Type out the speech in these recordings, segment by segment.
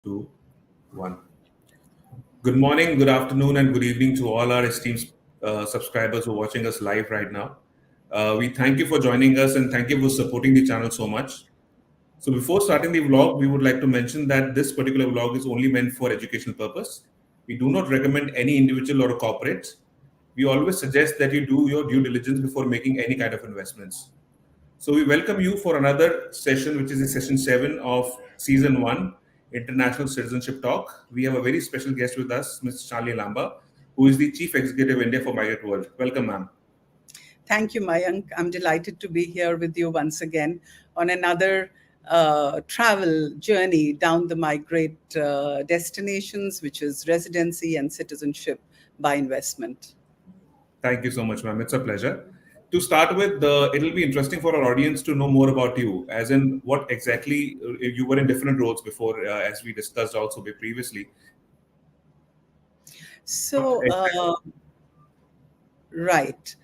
Two, one. Good morning, good afternoon, and good evening to all our esteemed subscribers who are watching us live right now. We thank you for joining us and thank you for supporting the channel so much. So before starting the vlog, we would like to mention that this particular vlog is only meant for educational purpose. We do not recommend any individual or a corporate. We always suggest that you do your due diligence before making any kind of investments. So we welcome you for another session, which is the session 7 of season 1, International Citizenship Talk. We have a very special guest with us, Ms. Shalini Lambah, who is the Chief Executive India for Migrate World. Welcome, ma'am. Thank you, Mayank. I'm delighted to be here with you once again on another travel journey down the Migrate destinations, which is residency and citizenship by investment. Thank you so much, ma'am. It's a pleasure. To start with, it'll be interesting for our audience to know more about you, as in what exactly you were in different roles before, as we discussed also previously. So, right.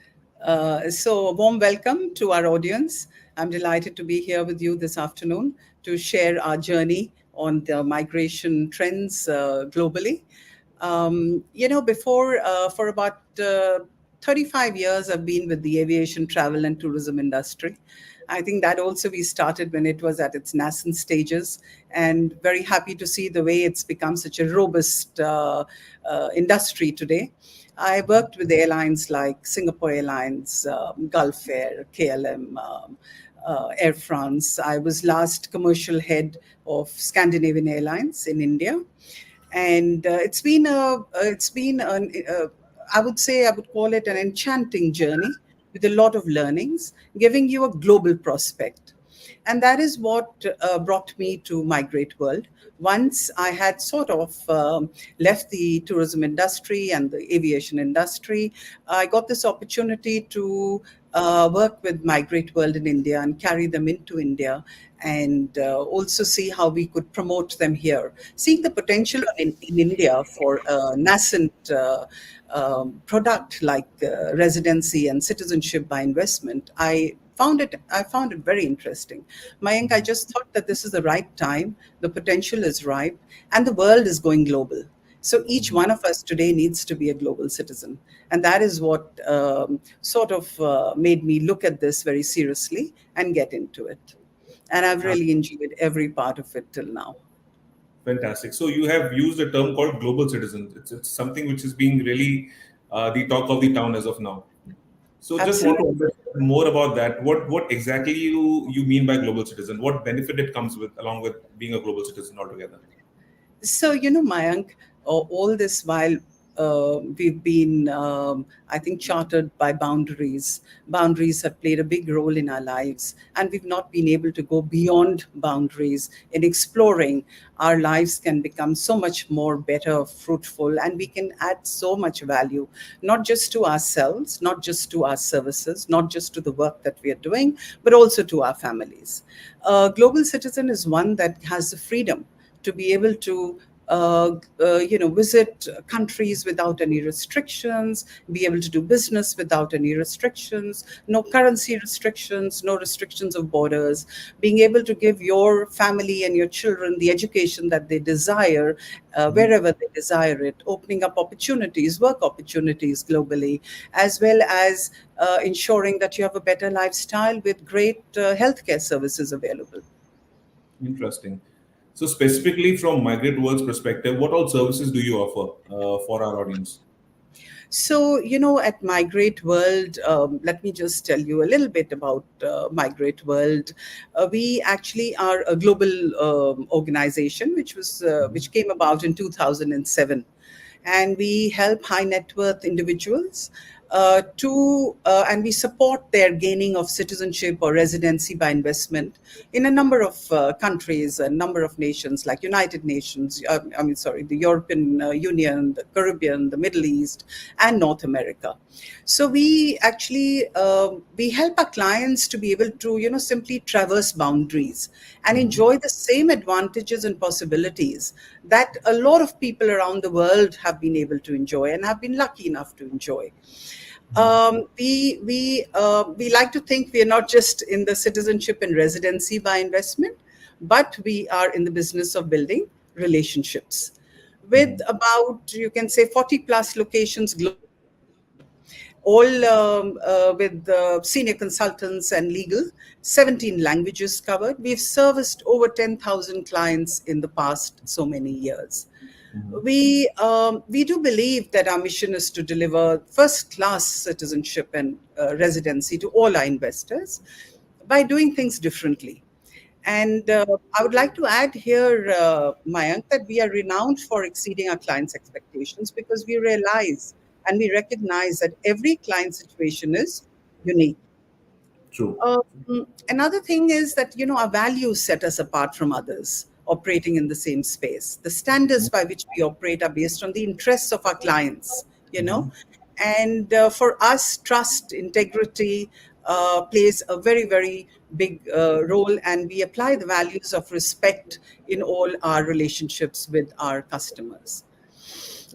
So, a warm welcome to our audience. I'm delighted to be here with you this afternoon to share our journey on the migration trends globally. For about 35 years, I've been with the aviation, travel, and tourism industry. I think that also we started when it was at its nascent stages, and very happy to see the way it's become such a robust industry today. I worked with airlines like Singapore Airlines, Gulf Air, KLM, Air France. I was last commercial head of Scandinavian Airlines in India, and I would call it an enchanting journey with a lot of learnings, giving you a global prospect. And that is what brought me to Migrate World. Once I had sort of left the tourism industry and the aviation industry, I got this opportunity to work with Migrate World in India and carry them into India, and also see how we could promote them here. Seeing the potential in India for a nascent product like residency and citizenship by investment, I found it very interesting. Mayank, I just thought that this is the right time, the potential is ripe, and the world is going global. So each one of us today needs to be a global citizen. And that is what made me look at this very seriously and get into it. And I've really enjoyed every part of it till now. Fantastic. So you have used a term called global citizen. It's something which is being really the talk of the town as of now. So just want to Absolutely. understand more about that. What exactly you mean by global citizen? What benefit it comes with along with being a global citizen altogether? So, Mayank, all this while we've been, I think, chartered by boundaries. Boundaries have played a big role in our lives, and we've not been able to go beyond boundaries in exploring. Our lives can become so much more better, fruitful, and we can add so much value, not just to ourselves, not just to our services, not just to the work that we are doing, but also to our families. Global citizen is one that has the freedom to be able to visit countries without any restrictions, be able to do business without any restrictions, no currency restrictions, no restrictions of borders, being able to give your family and your children the education that they desire, wherever they desire it, opening up opportunities, work opportunities globally, as well as ensuring that you have a better lifestyle with great healthcare services available. Interesting. So specifically from Migrate World's perspective, what all services do you offer for our audience? So, at Migrate World, let me just tell you a little bit about Migrate World. We actually are a global organization, which came about in 2007, and we help high net worth individuals and we support their gaining of citizenship or residency by investment in a number of countries, a number of nations like United Nations, the European Union, the Caribbean, the Middle East, and North America. So we actually we help our clients to be able to simply traverse boundaries and enjoy the same advantages and possibilities that a lot of people around the world have been able to enjoy and have been lucky enough to enjoy. We like to think we are not just in the citizenship and residency by investment, but we are in the business of building relationships with about, you can say, 40 plus locations globally, all with senior consultants and legal, 17 languages covered. We've serviced over 10,000 clients in the past so many years. We do believe that our mission is to deliver first class citizenship and residency to all our investors by doing things differently. And I would like to add here, Mayank, that we are renowned for exceeding our clients' expectations because we realize and we recognize that every client situation is unique. True. Another thing is that, our values set us apart from others operating in the same space. The standards by which we operate are based on the interests of our clients, and for us, trust, integrity plays a very, very big role, and we apply the values of respect in all our relationships with our customers.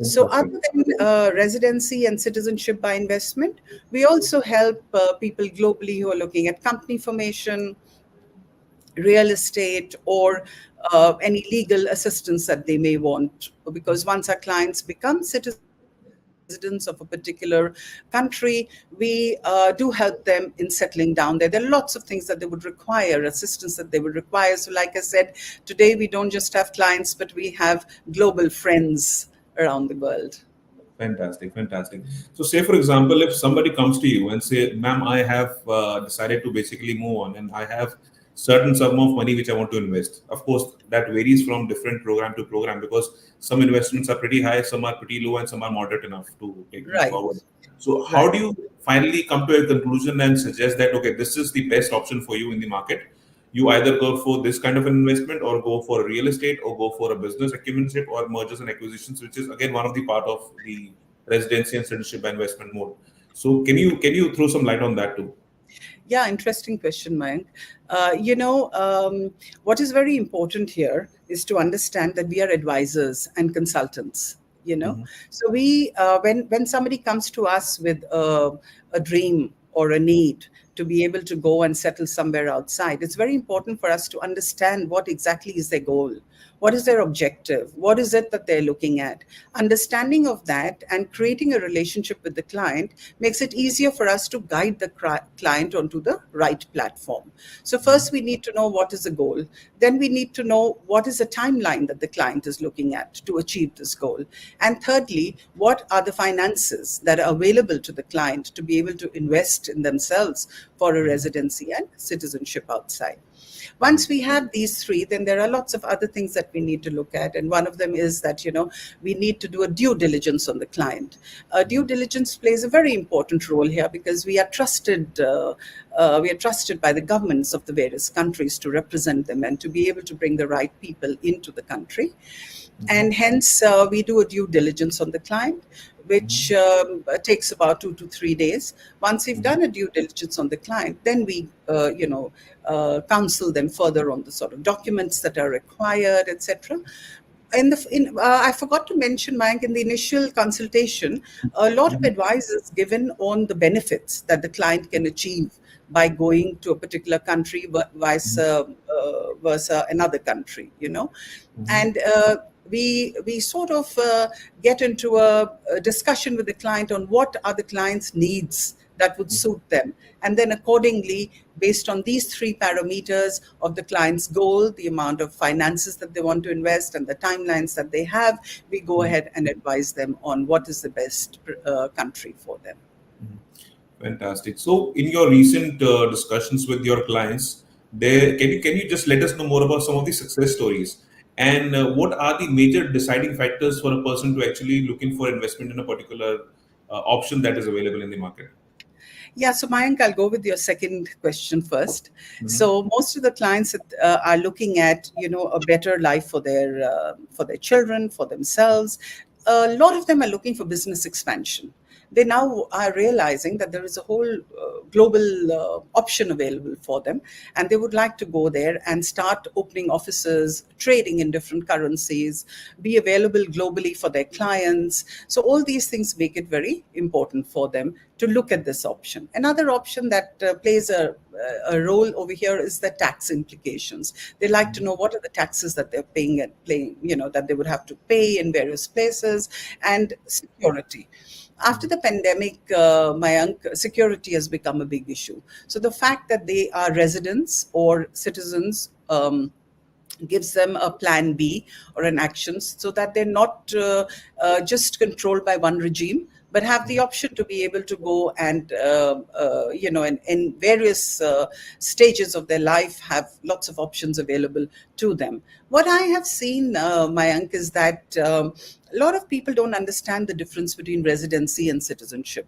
So, Fantastic. other than residency and citizenship by investment, we also help people globally who are looking at company formation, real estate, or any legal assistance that they may want. Because once our clients become citizens or residents of a particular country, we do help them in settling down there. There are lots of things that they would require, assistance that they would require. So, like I said, today we don't just have clients, but we have global friends around the world. Fantastic, fantastic. So, say for example, if somebody comes to you and say, "Ma'am, I have decided to basically move on, and I have certain sum of money which I want to invest." Of course, that varies from different program to program because some investments are pretty high, some are pretty low, and some are moderate enough to take things Right, forward. So, how right. do you finally come to a conclusion and suggest that okay, this is the best option for you in the market? You either go for this kind of an investment or go for real estate or go for a business acquisition or mergers and acquisitions, which is again one of the part of the residency and citizenship investment mode. So can you throw some light on that too? Yeah, interesting question, Mayank. What is very important here is to understand that we are advisors and consultants. So when somebody comes to us with a dream or a need to be able to go and settle somewhere outside, it's very important for us to understand what exactly is their goal. What is their objective? What is it that they're looking at? Understanding of that and creating a relationship with the client makes it easier for us to guide the client onto the right platform. So, first, we need to know what is the goal. Then, we need to know what is the timeline that the client is looking at to achieve this goal. And thirdly, what are the finances that are available to the client to be able to invest in themselves for a residency and citizenship outside. Once we have these three, then there are lots of other things that we need to look at. And one of them is that, we need to do a due diligence on the client. Due diligence plays a very important role here because we are trusted by the governments of the various countries to represent them and to be able to bring the right people into the country. And hence, we do a due diligence on the client, which takes about 2 to 3 days. Once we've done a due diligence on the client, then we, counsel them further on the sort of documents that are required, etc. I forgot to mention, Mayank, in the initial consultation, a lot of advice is given on the benefits that the client can achieve by going to a particular country versus another country. And we sort of get into a discussion with the client on what are the client's needs that would suit them. And then accordingly, based on these three parameters of the client's goal, the amount of finances that they want to invest and the timelines that they have, we go ahead and advise them on what is the best country for them. Fantastic. So, in your recent discussions with your clients, there can you just let us know more about some of the success stories and what are the major deciding factors for a person to actually looking for investment in a particular option that is available in the market? Yeah, so Mayank, I'll go with your second question first. Mhm. So most of the clients that, are looking at, a better life for their children, for themselves. A lot of them are looking for business expansion. They now are realizing that there is a whole global option available for them, and they would like to go there and start opening offices, trading in different currencies, be available globally for their clients. So all these things make it very important for them to look at this option. Another option that plays a role over here is the tax implications. They like to know what are the taxes that they're paying, that they would have to pay in various places, and security. After the pandemic, Mayank, security has become a big issue. So the fact that they are residents or citizens gives them a plan B or an action, so that they're not just controlled by one regime, but have the option to be able to go and, in various stages of their life, have lots of options available to them. What I have seen, Mayank, is that a lot of people don't understand the difference between residency and citizenship.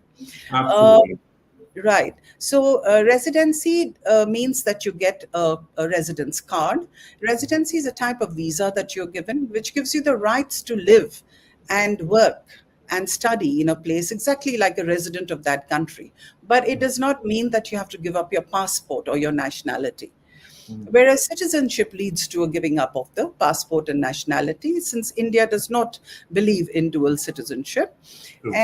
Uh, Absolutely. Right. So residency means that you get a residence card. Residency is a type of visa that you're given, which gives you the rights to live and work and study in a place exactly like a resident of that country. But it does not mean that you have to give up your passport or your nationality. Whereas citizenship leads to a giving up of the passport and nationality, since India does not believe in dual citizenship. True.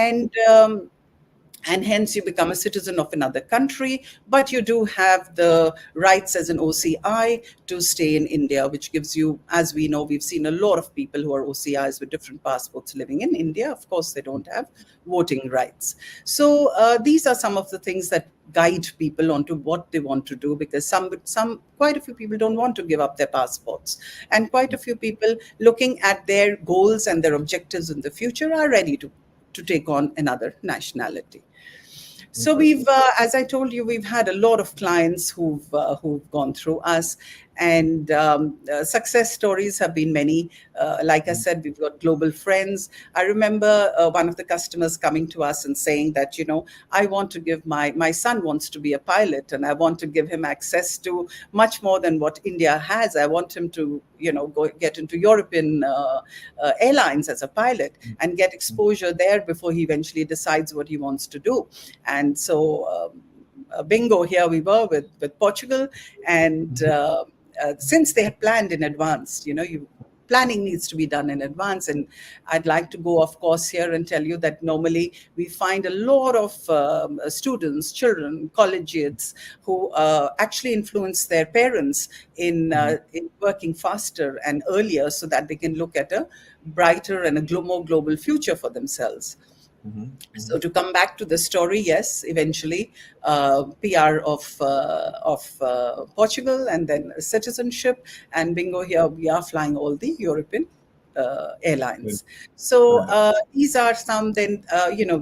And hence you become a citizen of another country, but you do have the rights as an OCI to stay in India, which gives you, as we know, we've seen a lot of people who are OCIs with different passports living in India. Of course, they don't have voting rights. So these are some of the things that guide people onto what they want to do, because quite a few people don't want to give up their passports, and quite a few people looking at their goals and their objectives in the future are ready to take on another nationality. So we've, as I told you, we've had a lot of clients who've gone through us, and success stories have been many. Like I said, we've got global friends. I remember one of the customers coming to us and saying that, I want to give my son wants to be a pilot, and I want to give him access to much more than what India has. I want him to, go get into European airlines as a pilot and get exposure there before he eventually decides what he wants to do. And so, bingo, here we were with Portugal. And since they had planned in advance, planning needs to be done in advance. And I'd like to go, of course, here and tell you that normally we find a lot of students, children, collegiates who actually influence their parents in working faster and earlier, so that they can look at a brighter and a more global future for themselves. So to come back to the story, yes, eventually PR of Portugal, and then citizenship, and bingo, here we are flying all the European airlines. So these are some. Then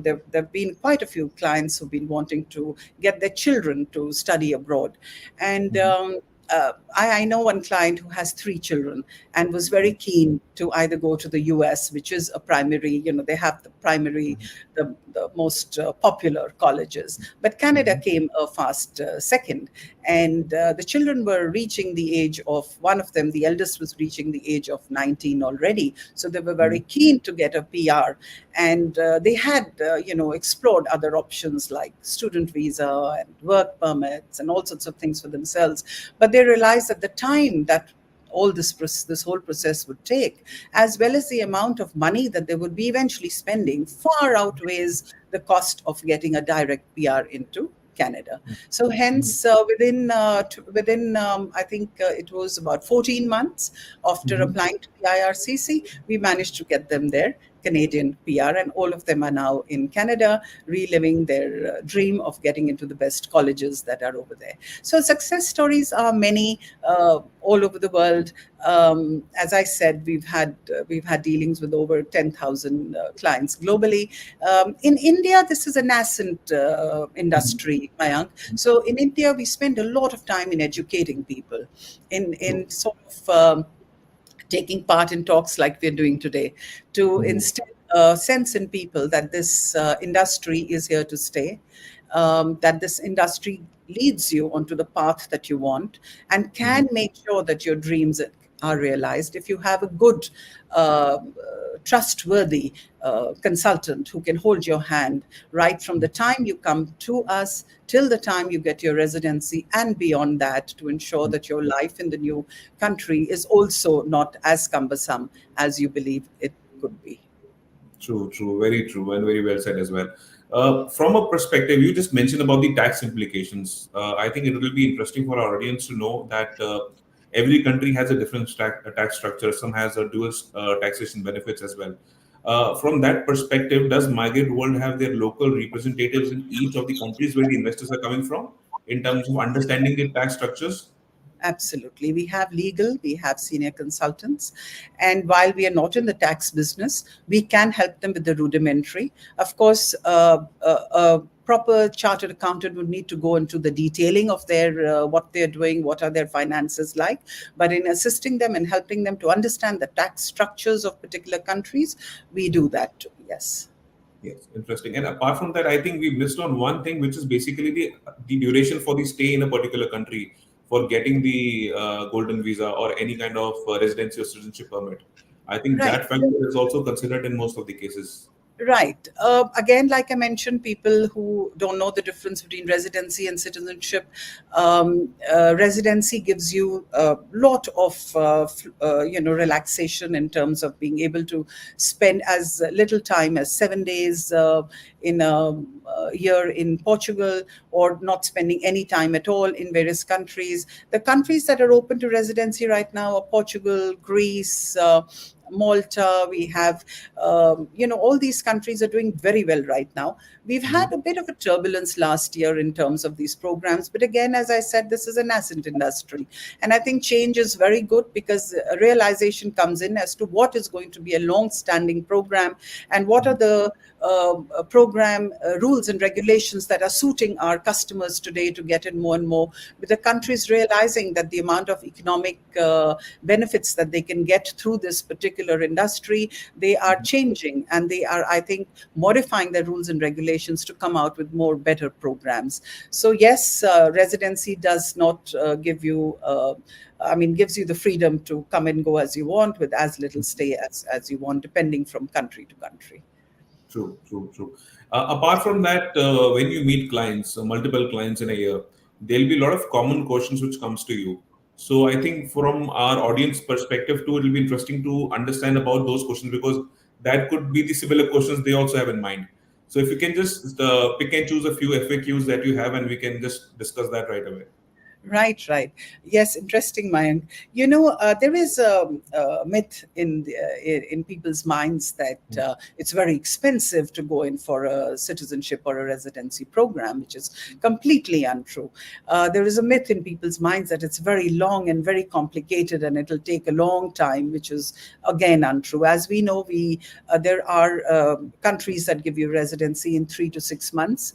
there've been quite a few clients who've been wanting to get their children to study abroad, and I know one client who has 3 children and was very keen to either go to the US, which is a primary, they have the primary, the most popular colleges. But Canada came a fast second. And the children were reaching the age of, one of them, the eldest, was reaching the age of 19 already. So they were very keen to get a PR. And they had, explored other options like student visa and work permits and all sorts of things for themselves. But they realized that the time that all this whole process would take, as well as the amount of money that they would be eventually spending, far outweighs the cost of getting a direct PR into Canada. So hence, within I think it was about 14 months after applying to the IRCC, we managed to get them their Canadian PR, and all of them are now in Canada, reliving their dream of getting into the best colleges that are over there. So success stories are many all over the world. As I said, we've had dealings with over 10,000 clients globally. In India, this is a nascent industry, Mayank. So in India, we spend a lot of time in educating people, in sort of taking part in talks like we're doing today, to instill a sense in people that this industry is here to stay, that this industry leads you onto the path that you want, and can make sure that your dreams are realized if you have a good, trustworthy consultant who can hold your hand right from the time you come to us till the time you get your residency, and beyond that, to ensure that your life in the new country is also not as cumbersome as you believe it could be. True, very true, and very well said as well. From a perspective, you just mentioned about the tax implications. I think it will be interesting for our audience to know that every country has a different tax structure. Some has a dual taxation benefits as well. From that perspective, does Migrate World have their local representatives in each of the countries where the investors are coming from in terms of understanding the tax structures? Absolutely. We have legal, we have senior consultants. And while we are not in the tax business, we can help them with the rudimentary. Of course, a proper chartered accountant would need to go into the detailing of their what they're doing, what are their finances like. But in assisting them and helping them to understand the tax structures of particular countries, we do that too. Yes. Yes, interesting. And apart from that, I think we missed on one thing, which is basically the duration for the stay in a particular country for getting the golden visa or any kind of residency or citizenship permit. I think Right. that factor is also considered in most of the cases. Right. Again, like I mentioned, people who don't know the difference between residency and citizenship, residency gives you a lot of, relaxation in terms of being able to spend as little time as 7 days in a year in Portugal, or not spending any time at all in various countries. The countries that are open to residency right now are Portugal, Greece, Malta. We have, all these countries are doing very well right now. We've Mhm. had a bit of a turbulence last year in terms of these programs. But again, as I said, this is a nascent industry. And I think change is very good because a realization comes in as to what is going to be a long standing program and what are the program rules and regulations that are suiting our customers today to get in more and more, with the countries realizing that the amount of economic benefits that they can get through this particular industry, they are changing, and they are, I think, modifying their rules and regulations to come out with more better programs. So yes, residency does not give you gives you the freedom to come and go as you want, with as little stay as you want, depending from country to country. True, true, true. Apart from that, when you meet clients, multiple clients in a year, there'll be a lot of common questions which comes to you. So I think from our audience perspective too, it'll be interesting to understand about those questions because that could be the similar questions they also have in mind. So if you can just pick and choose a few FAQs that you have, and we can just discuss that right away. Right, right. Yes, interesting, Mayank. There is a myth in people's minds that it's very expensive to go in for a citizenship or a residency program, which is completely untrue. There is a myth in people's minds that it's very long and very complicated and it'll take a long time, which is again untrue. As we know, we there are countries that give you residency in 3 to 6 months.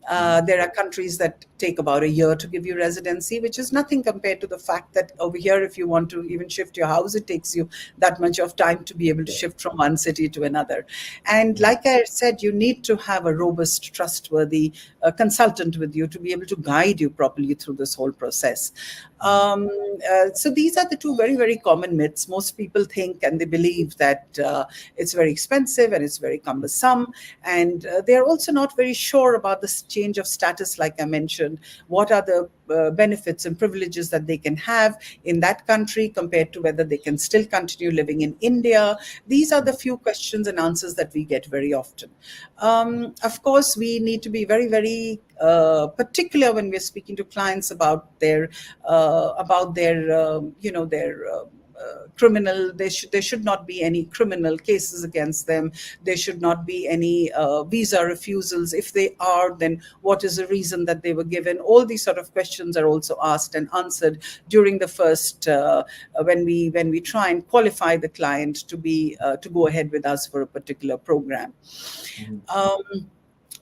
There are countries that take about a year to give you residency, which is nothing compared to the fact that over here, if you want to even shift your house, it takes you that much of time to be able to shift from one city to another. And like I said, you need to have a robust, trustworthy consultant with you to be able to guide you properly through this whole process. Um, so these are the two very, very common myths. Most people think and they believe that it's very expensive and it's very cumbersome. And they're also not very sure about this change of status, like I mentioned. What are the benefits and privileges that they can have in that country compared to whether they can still continue living in India? These are the few questions and answers that we get very often. Of course, we need to be very, very particular when we're speaking to clients about their criminal. There should not be any criminal cases against them. There should not be any visa refusals. If they are, then what is the reason that they were given? All these sort of questions are also asked and answered during the first when we try and qualify the client to go ahead with us for a particular program. Mhm. Um,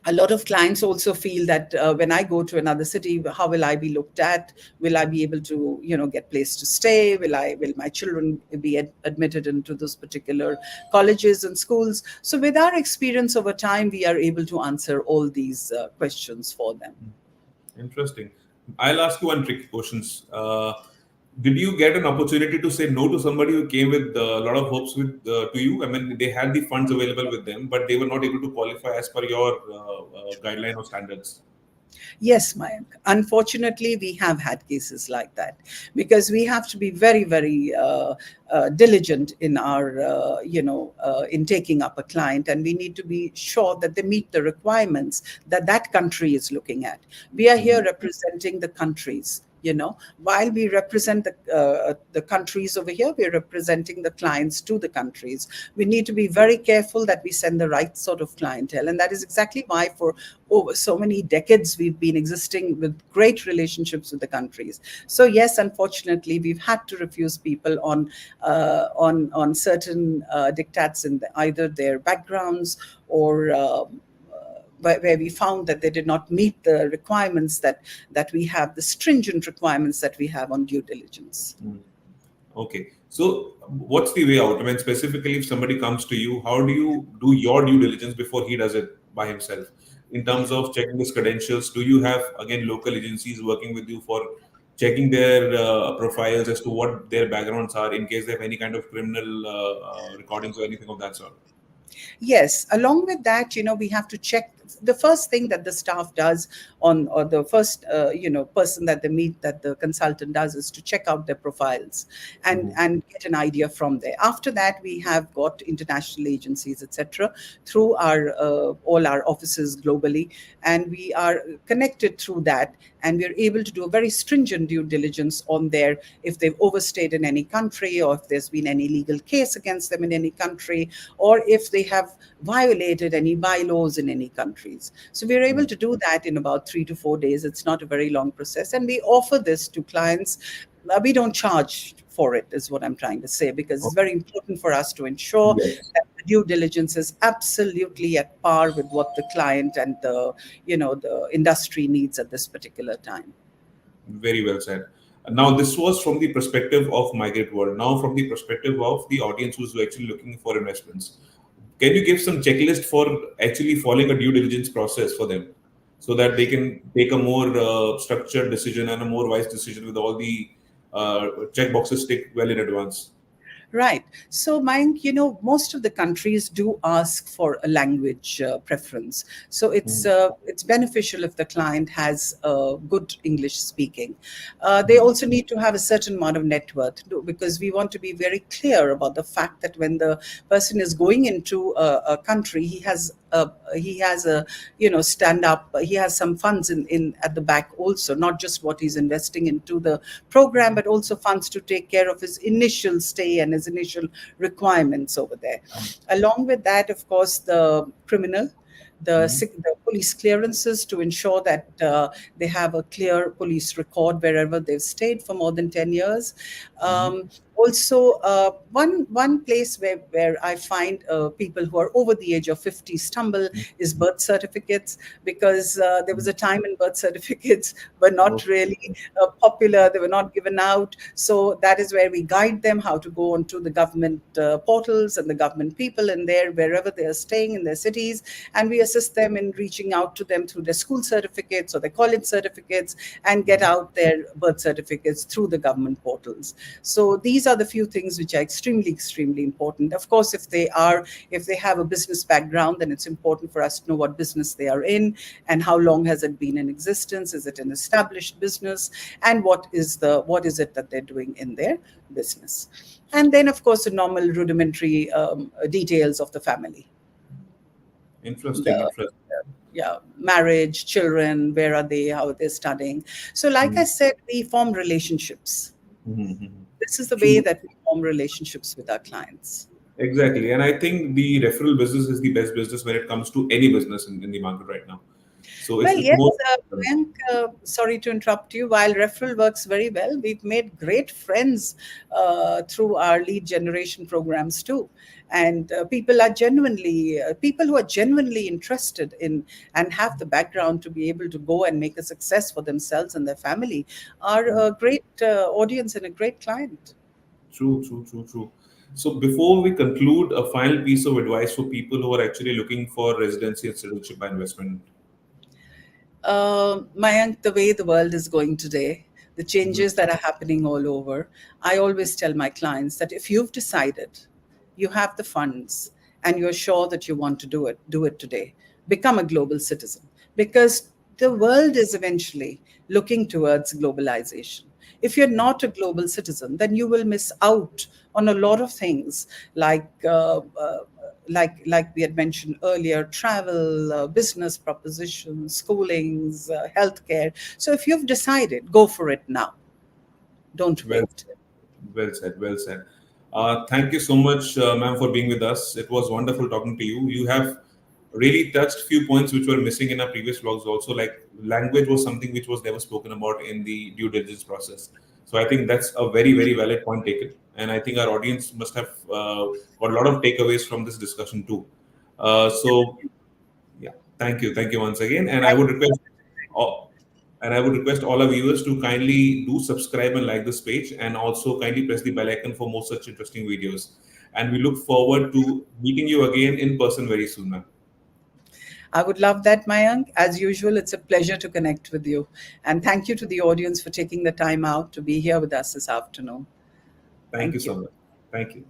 a lot of clients also feel that when I go to another city, how will I be looked at? Will I be able to, get place to stay? Will my children be admitted into those particular colleges and schools? So with our experience over time, we are able to answer all these questions for them. Interesting. I'll ask you one tricky questions. Did you get an opportunity to say no to somebody who came with a lot of hopes to you? I mean, they had the funds available with them, but they were not able to qualify as per your guideline or standards. Yes, Mayank. Unfortunately, we have had cases like that because we have to be very, very diligent in our, in taking up a client, and we need to be sure that they meet the requirements that that country is looking at. We are here Mhm. representing the countries. While we represent the countries over here, we're representing the clients to the countries. We need to be very careful that we send the right sort of clientele, and that is exactly why for over so many decades we've been existing with great relationships with the countries. So yes, unfortunately, we've had to refuse people on certain diktats in either their backgrounds or where we found that they did not meet the requirements that we have, the stringent requirements that we have on due diligence. Mm. Okay. So, what's the way out? I mean, specifically, if somebody comes to you, how do you do your due diligence before he does it by himself? In terms of checking his credentials, do you have, again, local agencies working with you for checking their profiles as to what their backgrounds are in case they have any kind of criminal recordings or anything of that sort? Yes, along with that, we have to check. The first thing that the staff does on, or the first person that they meet, that the consultant does, is to check out their profiles Mhm. and get an idea from there. After that, we have got international agencies, etc., through our all our offices globally, and we are connected through that, and we're able to do a very stringent due diligence on their, if they've overstayed in any country, or if there's been any legal case against them in any country, or if they have violated any bylaws in any countries. So we're able Mhm. to do that in about 3 to 4 days. It's not a very long process, and we offer this to clients. We don't charge for it, is what I'm trying to say, because it's Okay. very important for us to ensure Yes. that the due diligence is absolutely at par with what the client and the industry needs at this particular time. Very well said. Now, this was from the perspective of Migrate World. Now, from the perspective of the audience who's actually looking for investments, can you give some checklist for actually following a due diligence process for them so that they can take a more structured decision and a more wise decision with all the check boxes ticked well in advance? Right. So, Mayank, most of the countries do ask for a language preference. So it's beneficial if the client has good English speaking. They Mhm. also need to have a certain amount of net worth, because we want to be very clear about the fact that when the person is going into a country, he has a stand up. He has some funds in at the back also, not just what he's investing into the program, but also funds to take care of his initial stay and his initial requirements over there. Along with that, of course, the criminal, Mhm. the police clearances, to ensure that they have a clear police record wherever they've stayed for more than 10 years. Mhm. Also, one place where I find people who are over the age of 50 stumble is birth certificates, because there was a time when birth certificates were not Okay. really popular, they were not given out. So that is where we guide them how to go onto the government portals and the government people in there, wherever they are staying in their cities, and we assist them in reaching out to them through their school certificates or their college certificates, and get Mhm. out their birth certificates through the government portals. So these are the few things which are extremely, extremely important. Of course, if they have a business background, then it's important for us to know what business they are in, and how long has it been in existence. Is it an established business? And what is it that they're doing in their business? And then, of course, the normal rudimentary details of the family. Interesting, The interesting. Yeah, marriage, children, where are they, how are they studying. So like I Mhm. said, we form relationships. Mhm. Mhm. This is the way True. that we form relationships with our clients. Exactly. And I think the referral business is the best business when it comes to any business in the market right now. So Well, it's yes, more. Mayank, sorry to interrupt you. While referral works very well, we've made great friends through our lead generation programs too. And people who are genuinely interested in and have the background to be able to go and make a success for themselves and their family are a great audience and a great client. True, true, true, true. So before we conclude, a final piece of advice for people who are actually looking for residency and citizenship by investment. Mayank, the way the world is going today, the Mhm. changes that are happening all over, I always tell my clients that if you've decided, you have the funds, and you're sure that you want to do it today. Become a global citizen. Because the world is eventually looking towards globalization. If you're not a global citizen, then you will miss out on a lot of things like we had mentioned earlier, travel, business propositions, schoolings, healthcare. So if you've decided, go for it now. Don't Well, wait. well said. Well said. Thank you so much, ma'am, for being with us. It was wonderful talking to you. You have really touched few points which were missing in our previous vlogs. Also, like language was something which was never spoken about in the due diligence process. So I think that's a very, very valid point taken, and I think our audience must have got a lot of takeaways from this discussion too. So yeah, thank you once again, and I would request. All, and I would request all our viewers to kindly do subscribe and like this page, and also kindly press the bell icon for more such interesting videos. And we look forward to meeting you again in person very soon, ma'am. I would love that, Mayank. As usual, it's a pleasure to connect with you. And thank you to the audience for taking the time out to be here with us this afternoon. Thank you Thank so you. much. Thank you.